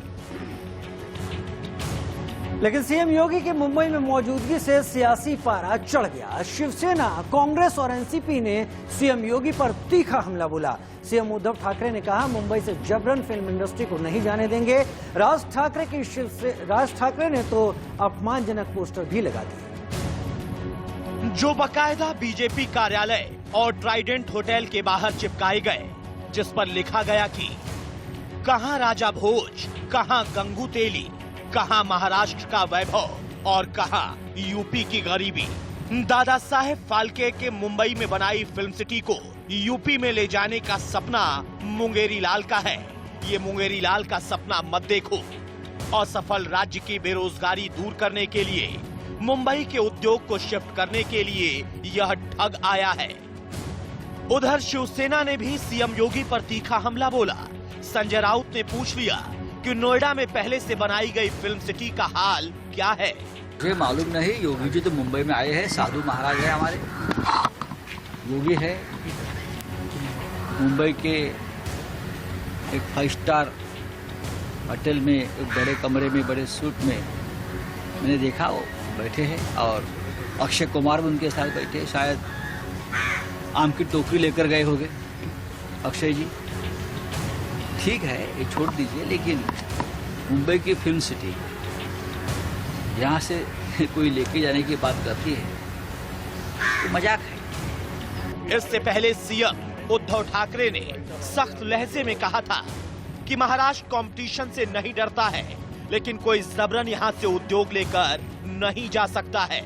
लेकिन सीएम योगी की मुंबई में मौजूदगी से सियासी पारा चढ़ गया। शिवसेना, कांग्रेस और एनसीपी ने सीएम योगी पर तीखा हमला बोला। सीएम उद्धव ठाकरे ने कहा मुंबई से जबरन फिल्म इंडस्ट्री को नहीं जाने देंगे। राज ठाकरे ने तो अपमानजनक पोस्टर भी लगा दिए, जो बाकायदा बीजेपी कार्यालय और ट्राइडेंट होटल के बाहर चिपकाए गए, जिस पर लिखा गया कि कहां राजा भोज, कहां गंगू तेली, कहां महाराष्ट्र का वैभव, और कहा यूपी की गरीबी। दादा साहेब फाल्के के मुंबई में बनाई फिल्म सिटी को यूपी में ले जाने का सपना मुंगेरी लाल का है। ये मुंगेरी लाल का सपना मत देखो। असफल राज्य की बेरोजगारी दूर करने के लिए, मुंबई के उद्योग को शिफ्ट करने के लिए यह ठग आया है। उधर शिवसेना ने भी सीएम योगी पर तीखा हमला बोला। संजय राउत ने पूछ लिया कि नोएडा में पहले से बनाई गई फिल्म सिटी का हाल क्या है। मुझे मालूम नहीं, योगी जी तो मुंबई में आए हैं, साधु महाराज है हमारे। योगी है मुंबई के एक 5 स्टार होटल में, एक बड़े कमरे में, बड़े सूट में मैंने देखा वो बैठे हैं, और अक्षय कुमार भी उनके साथ बैठे। शायद आम की टोकरी लेकर गए होंगे अक्षय जी। ठीक है, ये छोड़ दीजिए, लेकिन मुंबई की फिल्म सिटी यहाँ से कोई लेके जाने की बात करती है तो मजाक है। इससे पहले सीएम उद्धव ठाकरे ने सख्त लहजे में कहा था कि महाराष्ट्र कंपटीशन से नहीं डरता है, लेकिन कोई जबरन यहाँ से उद्योग लेकर नहीं जा सकता है,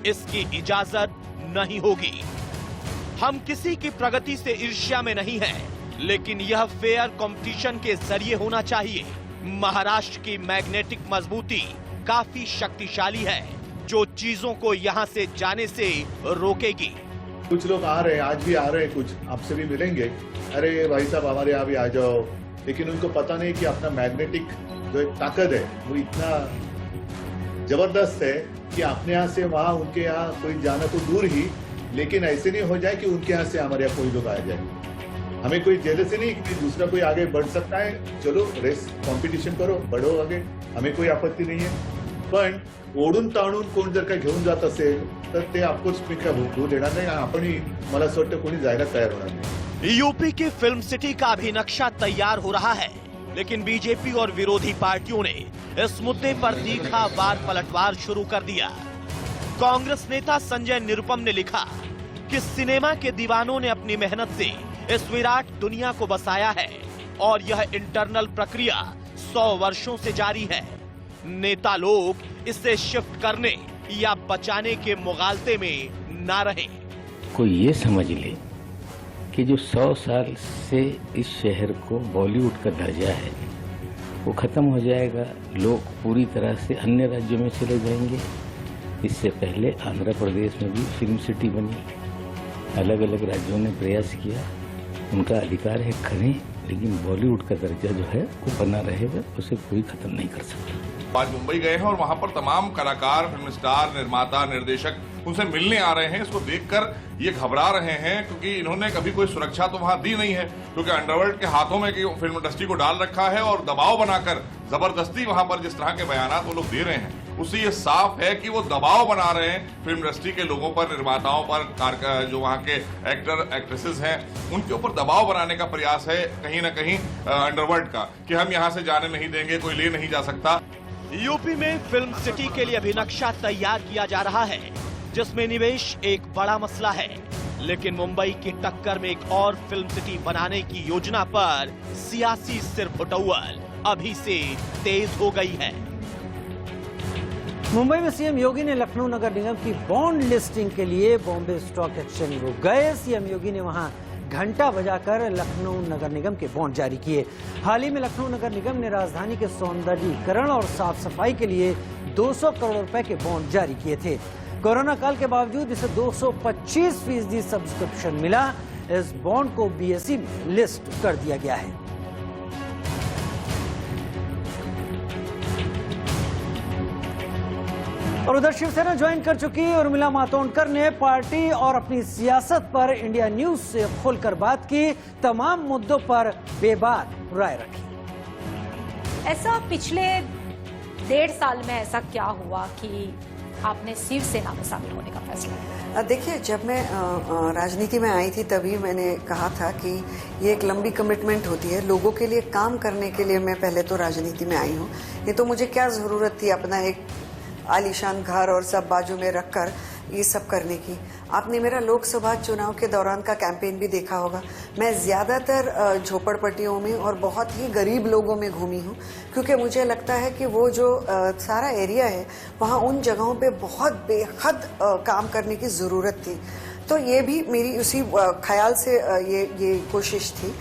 इसकी इजाजत नहीं होगी। हम किसी की प्रगति से ईर्ष्या में नहीं हैं, लेकिन यह फेयर कंपटीशन के जरिए होना चाहिए। महाराष्ट्र की मैग्नेटिक मजबूती काफी शक्तिशाली है, जो चीजों को यहाँ से जाने से रोकेगी। कुछ लोग आ रहे हैं, आज भी आ रहे हैं, कुछ आपसे भी मिलेंगे, अरे भाई साहब हमारे यहाँ भी आ जाओ, लेकिन उनको पता नहीं कि अपना मैग्नेटिक जो एक ताकत है वो इतना जबरदस्त है कि अपने यहाँ से वहाँ उनके यहाँ कोई जाना तो दूर ही, लेकिन ऐसे नहीं हो जाए कि उनके यहाँ से हमारे यहाँ कोई लोग आ जाए। हमें कोई जेलसी नहीं कि दूसरा कोई आगे बढ़ सकता है, चलो रेस कॉम्पिटिशन करो, बढ़ो आगे, हमें कोई आपत्ती नहीं है। पण ओढून ताणून कोण जर का घेऊन जात असेल तर ते आपकोच मी काय होऊ देणार नाही, आपणही मला असं वाटतं कोणी जायला तयार होणार नाही। यूपी की फिल्म सिटी का भी नक्शा तैयार हो रहा है, लेकिन बीजेपी और विरोधी पार्टियों ने इस मुद्दे पर तीखा वार पलटवार शुरू कर दिया। कांग्रेस नेता संजय निरुपम ने लिखा कि सिनेमा के दीवानों ने अपनी मेहनत से इस विराट दुनिया को बसाया है और यह इंटरनल प्रक्रिया 100 वर्षों से जारी है। नेता लोग इसे शिफ्ट करने या बचाने के मुगालते में ना रहे। कोई ये समझ ले कि जो 100 साल से इस शहर को बॉलीवुड का दर्जा है वो खत्म हो जाएगा, लोग पूरी तरह से अन्य राज्यों में चले जाएंगे। इससे पहले आंध्र प्रदेश में भी फिल्म सिटी बनी, अलग अलग राज्यों ने प्रयास किया, उनका अधिकार है करें, लेकिन बॉलीवुड का दर्जा जो है वो बना रहेगा, उसे कोई खत्म नहीं कर सकता। आज मुंबई गए हैं और वहां पर तमाम कलाकार, फिल्म स्टार, निर्माता, निर्देशक उनसे मिलने आ रहे हैं। इसको देखकर ये घबरा रहे हैं क्योंकि इन्होंने कभी कोई सुरक्षा तो वहां दी नहीं है, क्योंकि अंडरवर्ल्ड के हाथों में फिल्म इंडस्ट्री को डाल रखा है और दबाव बनाकर जबरदस्ती वहां पर जिस तरह के बयान वो लोग दे रहे हैं उससे ये साफ है कि वो दबाव बना रहे हैं फिल्म इंडस्ट्री के लोगों पर, निर्माताओं पर, जो वहाँ के एक्टर एक्ट्रेसेस हैं उनके ऊपर दबाव बनाने का प्रयास है कहीं ना कहीं अंडरवर्ल्ड का, कि हम यहाँ से जाने नहीं देंगे, कोई ले नहीं जा सकता। यूपी में फिल्म सिटी के लिए अभी नक्शा तैयार किया जा रहा है, जिसमें निवेश एक बड़ा मसला है, लेकिन मुंबई की टक्कर में एक और फिल्म सिटी बनाने की योजना पर सियासी सिरफुटौल अभी से तेज हो गई है। मुंबई में सीएम योगी ने लखनऊ नगर निगम की बॉन्ड लिस्टिंग के लिए बॉम्बे स्टॉक एक्सचेंज को गए। सीएम योगी ने वहां घंटा बजाकर लखनऊ नगर निगम के बॉन्ड जारी किए। हाल ही में लखनऊ नगर निगम ने राजधानी के सौंदर्यीकरण और साफ सफाई के लिए 200 करोड़ रुपए के बॉन्ड जारी किए थे। कोरोना काल के बावजूद इसे 225% सब्सक्रिप्शन मिला। इस बॉन्ड को बीएसई में लिस्ट कर दिया गया है। और उधर शिवसेना ज्वाइन कर चुकी उर्मिला मातोंडकर ने पार्टी और अपनी सियासत पर इंडिया न्यूज से खुलकर बात की, तमाम मुद्दों पर बेबाक राय रखी। ऐसा पिछले 1.5 साल में ऐसा क्या हुआ कि आपने शिवसेना में शामिल होने का फैसला किया? देखिए, जब मैं राजनीति में आई थी तभी मैंने कहा था कि ये एक लंबी कमिटमेंट होती है। लोगों के लिए काम करने के लिए मैं पहले तो राजनीति में आई हूँ। ये तो मुझे क्या जरूरत थी अपना एक आलीशान घर और सब बाजू में रखकर ये सब करने की। आपने मेरा लोकसभा चुनाव के दौरान का कैंपेन भी देखा होगा। मैं ज़्यादातर झोपड़पट्टियों में और बहुत ही गरीब लोगों में घूमी हूँ, क्योंकि मुझे लगता है कि वो जो सारा एरिया है वहाँ उन जगहों पे बहुत बेहद काम करने की ज़रूरत थी। तो ये भी मेरी उसी ख्याल से ये कोशिश थी।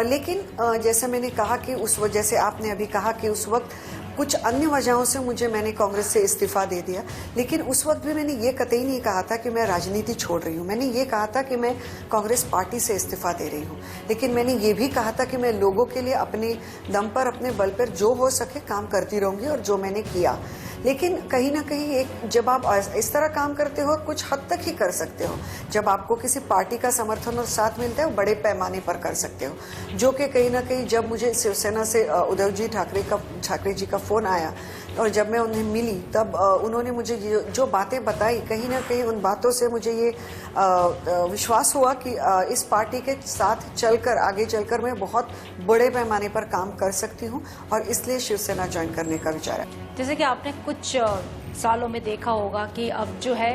लेकिन जैसे मैंने कहा कि उस वजह से, आपने अभी कहा कि उस वक्त कुछ अन्य वजहों से मैंने कांग्रेस से इस्तीफा दे दिया, लेकिन उस वक्त भी मैंने ये कतई नहीं कहा था कि मैं राजनीति छोड़ रही हूँ। मैंने ये कहा था कि मैं कांग्रेस पार्टी से इस्तीफा दे रही हूँ, लेकिन मैंने ये भी कहा था कि मैं लोगों के लिए अपने दम पर, अपने बल पर जो हो सके काम करती रहूँगी, और जो मैंने किया। लेकिन कहीं ना कहीं जब आप इस तरह काम करते हो, कुछ हद तक ही कर सकते हो। जब आपको किसी पार्टी का समर्थन और साथ मिलता है, वो बड़े पैमाने पर कर सकते हो, जो कि कहीं ना कहीं जब मुझे शिवसेना से उद्धव जी ठाकरे जी का फोन आया और जब मैं उन्हें मिली, तब उन्होंने मुझे जो बातें बताई, कहीं ना कहीं उन बातों से मुझे ये विश्वास हुआ कि इस पार्टी के साथ चलकर, आगे चलकर मैं बहुत बड़े पैमाने पर काम कर सकती हूँ, और इसलिए शिवसेना ज्वाइन करने का विचार है। जैसे कि आपने कुछ सालों में देखा होगा कि अब जो है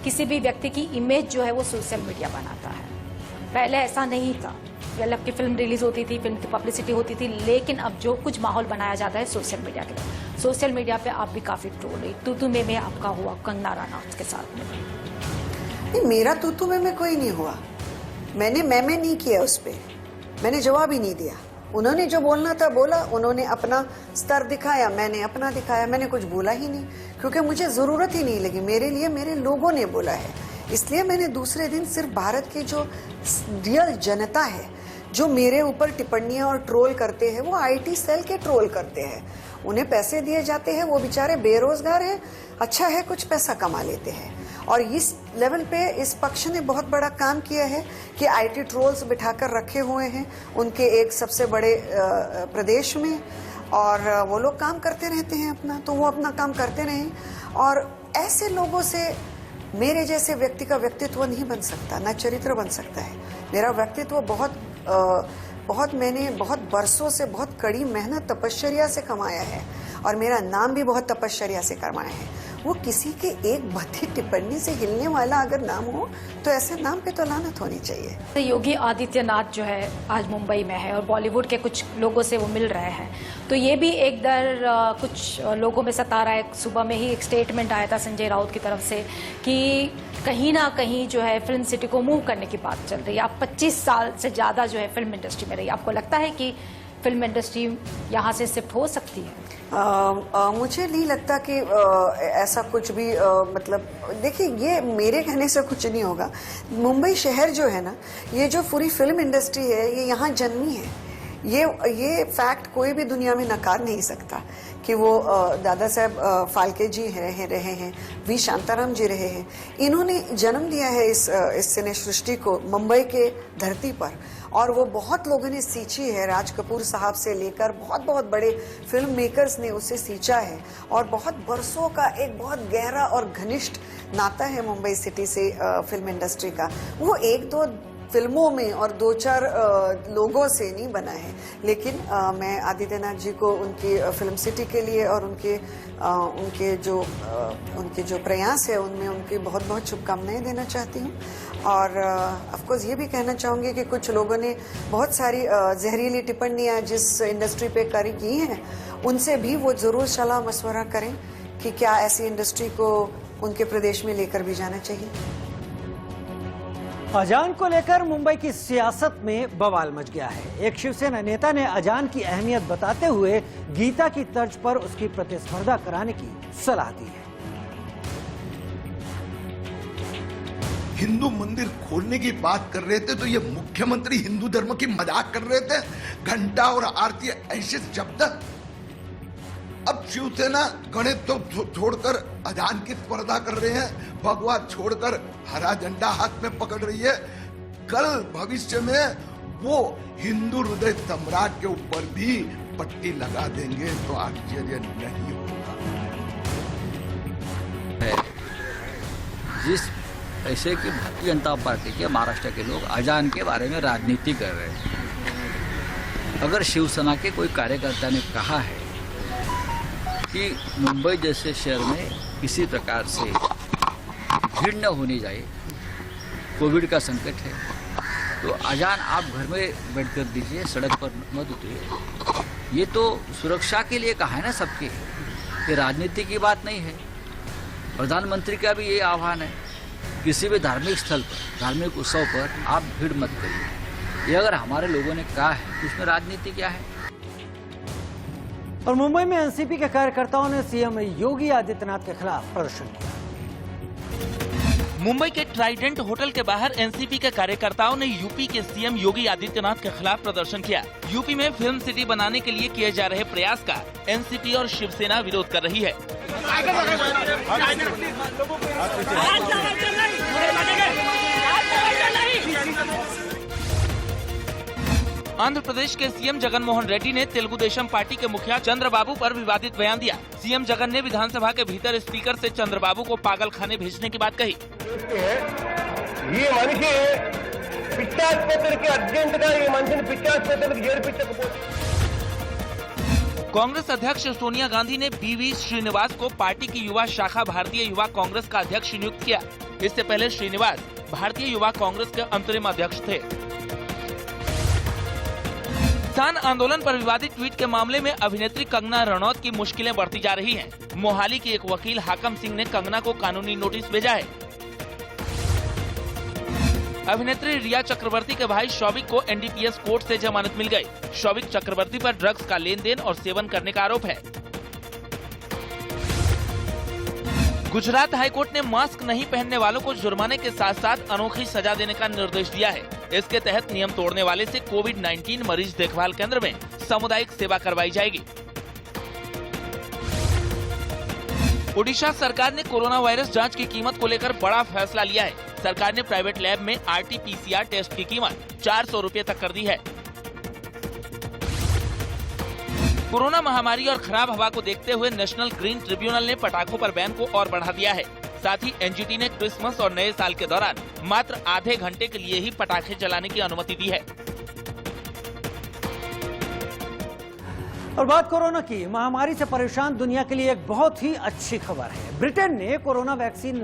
किसी भी व्यक्ति की इमेज जो है वो सोशल मीडिया बनाता है। पहले ऐसा नहीं था। पहले आपकी फिल्म रिलीज होती थी, फिल्म की पब्लिसिटी होती थी, लेकिन अब जो कुछ माहौल बनाया जाता है सोशल मीडिया के लिए। सोशल मीडिया पे आप भी काफी ट्रोल हुई, तू में आपका हुआ कंगना रनौत के साथ में। नहीं, मेरा तू में कोई नहीं हुआ। मैंने मैं नहीं किया उस पर, मैंने जवाब ही नहीं दिया। उन्होंने जो बोलना था बोला, उन्होंने अपना स्तर दिखाया, मैंने अपना दिखाया। मैंने कुछ बोला ही नहीं, क्योंकि मुझे जरूरत ही नहीं लगी। मेरे लिए मेरे लोगों ने बोला है, इसलिए मैंने दूसरे दिन सिर्फ भारत की जो रियल जनता है, जो मेरे ऊपर टिप्पणियां और ट्रोल करते हैं, वो आईटी सेल के ट्रोल करते हैं। उन्हें पैसे दिए जाते हैं, वो बेचारे बेरोजगार हैं, अच्छा है कुछ पैसा कमा लेते हैं। और इस लेवल पे इस पक्ष ने बहुत बड़ा काम किया है कि आईटी ट्रोल्स बिठाकर रखे हुए हैं उनके एक सबसे बड़े प्रदेश में, और वो लोग काम करते रहते हैं अपना, तो वो अपना काम करते रहें। और ऐसे लोगों से मेरे जैसे व्यक्ति का व्यक्तित्व नहीं बन सकता, ना चरित्र बन सकता है। मेरा व्यक्तित्व मैंने बहुत बरसों से बहुत कड़ी मेहनत तपश्चर्या से कमाया है, और मेरा नाम भी बहुत तपश्चर्या से कमाया है। वो किसी के एक भद्दी टिप्पणी से हिलने वाला अगर नाम हो, तो ऐसे नाम पे तो लानत होनी चाहिए। योगी आदित्यनाथ जो है आज मुंबई में है, और बॉलीवुड के कुछ लोगों से वो मिल रहे हैं, तो ये भी एक डर कुछ लोगों में सता रहा है। सुबह में ही एक स्टेटमेंट आया था संजय राउत की तरफ से कि कहीं ना कहीं जो है फिल्म सिटी को मूव करने की बात चल रही है। आप 25 साल से ज़्यादा जो है फिल्म इंडस्ट्री में रही, आपको लगता है कि फिल्म इंडस्ट्री यहाँ से शिफ्ट हो सकती है? मुझे नहीं लगता कि ऐसा कुछ भी मतलब, देखिए ये मेरे कहने से कुछ नहीं होगा। मुंबई शहर जो है ना, ये जो पूरी फिल्म इंडस्ट्री है, ये यहाँ जन्मी है। ये फैक्ट कोई भी दुनिया में नकार नहीं सकता कि वो दादा साहब फाल्के जी रहे हैं, वी शांताराम जी रहे हैं। इन्होंने जन्म दिया है इस सिने सृष्टि को मुंबई के धरती पर, और वो बहुत लोगों ने सींची है। राज कपूर साहब से लेकर बहुत बड़े फिल्म मेकर्स ने उसे सींचा है, और बहुत बरसों का एक बहुत गहरा और घनिष्ठ नाता है मुंबई सिटी से फिल्म इंडस्ट्री का। वो एक दो फिल्मों में और दो चार लोगों से नहीं बना है। लेकिन मैं आदित्यनाथ जी को उनकी फिल्म सिटी के लिए और उनके जो प्रयास है उनमें उनकी बहुत बहुत शुभकामनाएं देना चाहती हूँ। और ऑफ कोर्स ये भी कहना चाहूँगी कि कुछ लोगों ने बहुत सारी जहरीली टिप्पणियाँ जिस इंडस्ट्री पे की हैं, उनसे भी वो ज़रूर सलाह मशवरा करें कि क्या ऐसी इंडस्ट्री को उनके प्रदेश में लेकर भी जाना चाहिए। अजान को लेकर मुंबई की सियासत में बवाल मच गया है। एक शिवसेना नेता ने अजान की अहमियत बताते हुए गीता की तर्ज पर उसकी प्रतिस्पर्धा कराने की सलाह दी है। हिंदू मंदिर खोलने की बात कर रहे थे तो ये मुख्यमंत्री हिंदू धर्म की मजाक कर रहे थे। घंटा और आरती ऐसे शब्द। अब शिवसेना गणेश तो छोड़कर अजान की स्पर्धा कर रहे हैं, भगवा छोड़कर हरा झंडा हाथ में पकड़ रही है। कल भविष्य में वो हिंदू हृदय सम्राट के ऊपर भी पट्टी लगा देंगे तो आश्चर्य नहीं होगा। जिस ऐसे कि भारतीय जनता पार्टी के महाराष्ट्र के लोग अजान के बारे में राजनीति कर रहे हैं, अगर शिवसेना के कोई कार्यकर्ता ने कहा है कि मुंबई जैसे शहर में किसी प्रकार से भीड़ न होने जाए, कोविड का संकट है, तो अजान आप घर में बैठ कर दीजिए, सड़क पर मत उतरिए। ये तो सुरक्षा के लिए कहा है ना सबके, ये राजनीति की बात नहीं है। प्रधानमंत्री का भी ये आह्वान है, किसी भी धार्मिक स्थल पर, धार्मिक उत्सव पर आप भीड़ मत करिए। ये अगर हमारे लोगों ने कहा है तो उसमें राजनीति क्या है। और मुंबई में एनसीपी के कार्यकर्ताओं ने सीएम योगी आदित्यनाथ के खिलाफ प्रदर्शन किया। मुंबई के ट्राइडेंट होटल के बाहर एनसीपी के कार्यकर्ताओं ने यूपी के सीएम योगी आदित्यनाथ के खिलाफ प्रदर्शन किया। यूपी में फिल्म सिटी बनाने के लिए किए जा रहे प्रयास का एनसीपी और शिवसेना विरोध कर रही है। आंध्र प्रदेश के सीएम जगन मोहन रेड्डी ने तेलुगु देशम पार्टी के मुखिया चंद्रबाबू पर विवादित बयान दिया। सीएम जगन ने विधानसभा के भीतर स्पीकर से चंद्रबाबू को पागल खाने भेजने की बात कही। ये मनिषि पिच्चास्पत्రికి अर्जेंट గా ఈ మనిషిని పిచ్చాస్పత్రికి చేర్పించకపోతే कांग्रेस अध्यक्ष सोनिया गांधी ने बीवी श्रीनिवास को पार्टी की युवा शाखा भारतीय युवा कांग्रेस का अध्यक्ष नियुक्त किया। इससे पहले श्रीनिवास भारतीय युवा कांग्रेस के अंतरिम अध्यक्ष थे। किसान आंदोलन पर विवादित ट्वीट के मामले में अभिनेत्री कंगना रनौत की मुश्किलें बढ़ती जा रही हैं। मोहाली की एक वकील हाकम सिंह ने कंगना को कानूनी नोटिस भेजा है। अभिनेत्री रिया चक्रवर्ती के भाई शौविक को एनडीपीएस कोर्ट से जमानत मिल गई। शौविक चक्रवर्ती पर ड्रग्स का लेन देन और सेवन करने का आरोप है। गुजरात हाईकोर्ट ने मास्क नहीं पहनने वालों को जुर्माने के साथ साथ अनोखी सजा देने का निर्देश दिया है। इसके तहत नियम तोड़ने वाले से कोविड-19 मरीज देखभाल केंद्र में सामुदायिक सेवा करवाई जाएगी। ओडिशा सरकार ने कोरोना वायरस जांच की कीमत को लेकर बड़ा फैसला लिया है। सरकार ने प्राइवेट लैब में RT-PCR टेस्ट की कीमत 400 रुपए तक कर दी है। कोरोना महामारी और खराब हवा को देखते हुए नेशनल ग्रीन ट्रिब्यूनल ने पटाखों पर बैन को और बढ़ा दिया है। साथ ही एनजीटी ने क्रिसमस और नए साल के दौरान मात्र आधे घंटे के लिए ही पटाखे चलाने की अनुमति दी है। और बात कोरोना की, महामारी से परेशान दुनिया के लिए एक बहुत ही अच्छी खबर है। ब्रिटेन ने कोरोना वैक्सीन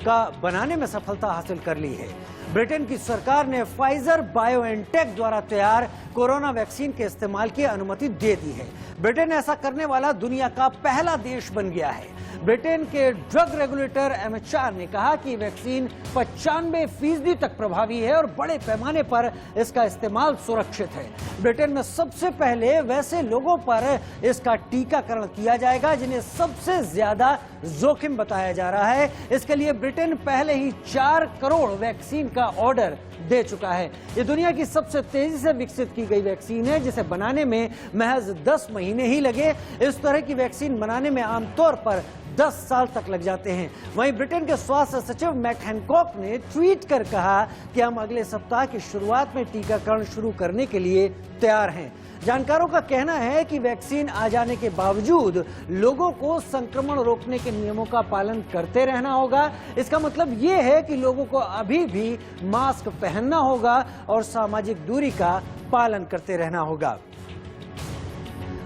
का बनाने में सफलता हासिल कर ली है। ब्रिटेन की सरकार ने फाइजर बायोएनटेक द्वारा तैयार कोरोना वैक्सीन के इस्तेमाल की अनुमति दे दी है। ब्रिटेन ऐसा करने वाला दुनिया का पहला देश बन गया है। ब्रिटेन के ड्रग रेगुलेटर MHR ने कहा कि वैक्सीन 95% तक प्रभावी है और बड़े पैमाने पर इसका इस्तेमाल सुरक्षित है। ब्रिटेन में सबसे पहले वैसे लोगों पर इसका टीकाकरण किया जाएगा जिन्हें सबसे ज्यादा जोखिम बताया जा रहा है। इसके लिए ब्रिटेन पहले ही 4 करोड़ वैक्सीन का ऑर्डर दे चुका है। ये दुनिया की सबसे तेजी से विकसित की गई वैक्सीन है जिसे बनाने में महज 10 महीने ही लगे। इस तरह की वैक्सीन बनाने में आमतौर पर 10 साल तक लग जाते हैं। वहीं ब्रिटेन के स्वास्थ्य सचिव मैट हैनकॉक ने ट्वीट कर कहा कि हम अगले सप्ताह की शुरुआत में टीकाकरण शुरू करने के लिए तैयार हैं। जानकारों का कहना है कि वैक्सीन आ जाने के बावजूद लोगों को संक्रमण रोकने के नियमों का पालन करते रहना होगा। इसका मतलब ये है कि लोगों को अभी भी मास्क पहनना होगा और सामाजिक दूरी का पालन करते रहना होगा।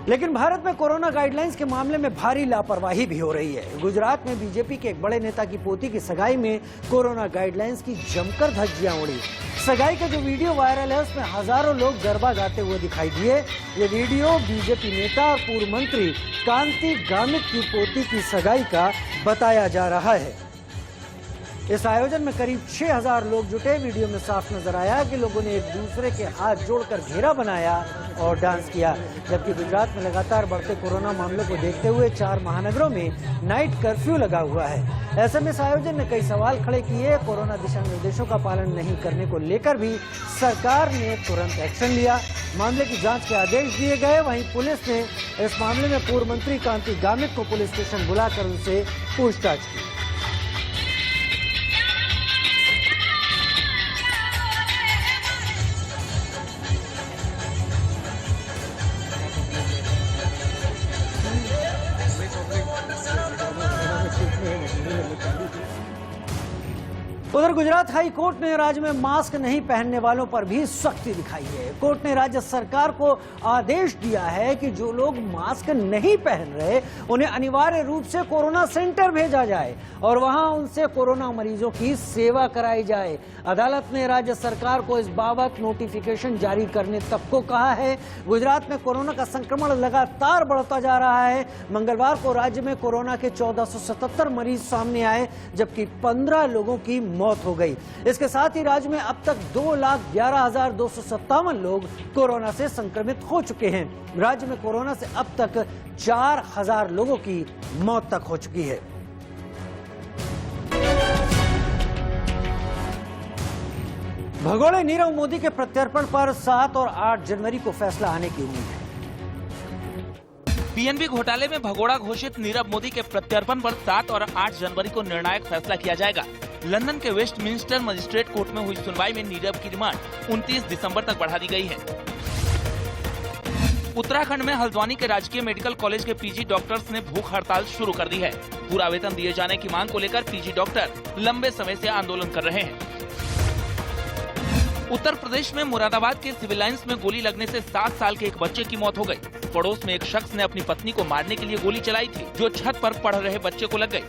लेकिन भारत में कोरोना गाइडलाइंस के मामले में भारी लापरवाही भी हो रही है। गुजरात में बीजेपी के एक बड़े नेता की पोती की सगाई में कोरोना गाइडलाइंस की जमकर धज्जियां उड़ी। सगाई का जो वीडियो वायरल है उसमें हजारों लोग गरबा गाते हुए दिखाई दिए। ये वीडियो बीजेपी नेता और पूर्व मंत्री कांति गामित की पोती की सगाई का बताया जा रहा है। इस आयोजन में करीब 6000 लोग जुटे। वीडियो में साफ नजर आया कि लोगों ने एक दूसरे के हाथ जोड़कर घेरा बनाया और डांस किया। जबकि गुजरात में लगातार बढ़ते कोरोना मामलों को देखते हुए 4 महानगरों में नाइट कर्फ्यू लगा हुआ है। ऐसे में इस आयोजन ने कई सवाल खड़े किए। कोरोना दिशा निर्देशों का पालन नहीं करने को लेकर भी सरकार ने तुरंत एक्शन लिया। मामले की जांच के आदेश दिए गए। वहीं पुलिस ने इस मामले में पूर्व मंत्री कांति गामित को पुलिस स्टेशन बुलाकर उनसे पूछताछ की। उधर गुजरात हाई कोर्ट ने राज्य में मास्क नहीं पहनने वालों पर भी सख्ती दिखाई है। कोर्ट ने राज्य सरकार को आदेश दिया है कि जो लोग मास्क नहीं पहन रहे उन्हें अनिवार्य रूप से कोरोना सेंटर भेजा जाए और वहां उनसे कोरोना मरीजों की सेवा कराई जाए। अदालत ने राज्य सरकार को इस बाबत नोटिफिकेशन जारी करने तक को कहा है। गुजरात में कोरोना का संक्रमण लगातार बढ़ता जा रहा है। मंगलवार को राज्य में कोरोना के 1477 मरीज सामने आए, जबकि 15 लोगों की मौत हो गई। इसके साथ ही राज्य में अब तक 2,11,257 लोग कोरोना से संक्रमित हो चुके हैं। राज्य में कोरोना से अब तक 4,000 लोगों की मौत तक हो चुकी है। भगोड़े नीरव मोदी के प्रत्यर्पण पर 7 और 8 जनवरी को फैसला आने की उम्मीद है। पीएनबी घोटाले में भगोड़ा घोषित नीरव मोदी के प्रत्यर्पण पर 7 और 8 जनवरी को निर्णायक फैसला किया जाएगा। लंदन के वेस्टमिंस्टर मजिस्ट्रेट कोर्ट में हुई सुनवाई में नीरव की रिमांड 29 दिसंबर तक बढ़ा दी गई है। उत्तराखंड में हल्द्वानी के राजकीय मेडिकल कॉलेज के पीजी डॉक्टर्स ने भूख हड़ताल शुरू कर दी है। पूरा वेतन दिए जाने की मांग को लेकर पीजी डॉक्टर लंबे समय से आंदोलन कर रहे हैं। उत्तर प्रदेश में मुरादाबाद के सिविल लाइंस में गोली लगने से 7 साल के एक बच्चे की मौत हो गई। पड़ोस में एक शख्स ने अपनी पत्नी को मारने के लिए गोली चलाई थी, जो छत पर पढ़ रहे बच्चे को लग गई।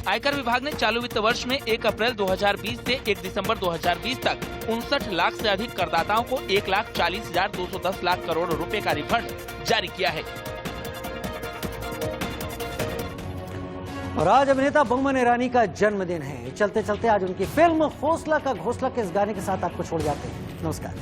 आयकर विभाग ने चालू वित्त वर्ष में 1 अप्रैल 2020 से 1 दिसंबर 2020 तक 59 लाख से अधिक करदाताओं को 1,40,210 लाख करोड़ रुपए का रिफंड जारी किया है। और आज अभिनेता बोमन ईरानी का जन्मदिन है। चलते चलते आज उनकी फिल्म हौसला का घोंसला के इस गाने के साथ आपको छोड़ जाते हैं। नमस्कार।